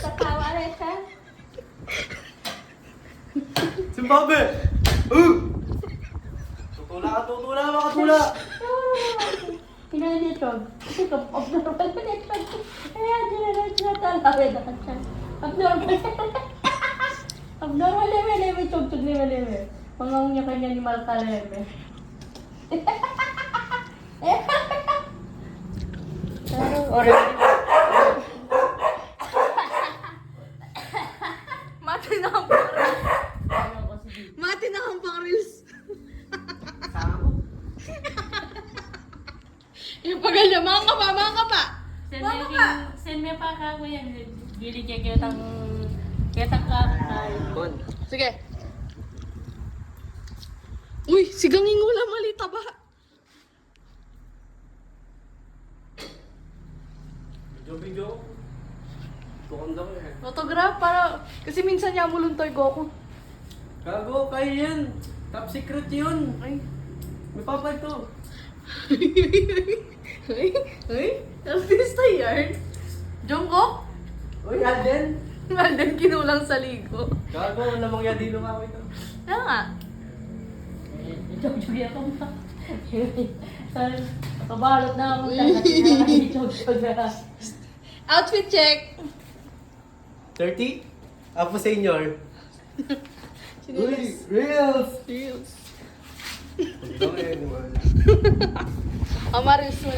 Tatawa rin siya. Zimbabwe! Tutula, makatula! Pinanitog. Kasi kung abnormal na network. Kaya siya talawin na siya. Abnormal. Abnormal leme, tug-tug leme. Mangang niya kanya ni Malka leme. Mati na ang pang-reels. Mati na ang pang-reels. Yung pagalya, mga pa. Send me pa ka ko yan. Gili kaya kitang kakay. Sige. Uy, siganging ulam malita ba? Video. Tukanda ko eh. Autograph para, kasi minsan niya muluntoy Goku. Gago, kayo yan. Top secret yun. Ay. May papay to. Ay, artista yan. Jungkook? Uy, Alden. Alden kinulang sa ligo. Gago, namang yadilo nga ako ito. Kaya nga. Chog-chog ako ba? Kabalot na ako. Chog-chog na. Outfit check. 30? Apo senior. Uy, Reels. reels! Reels. Ang dami, naman. Amaris mo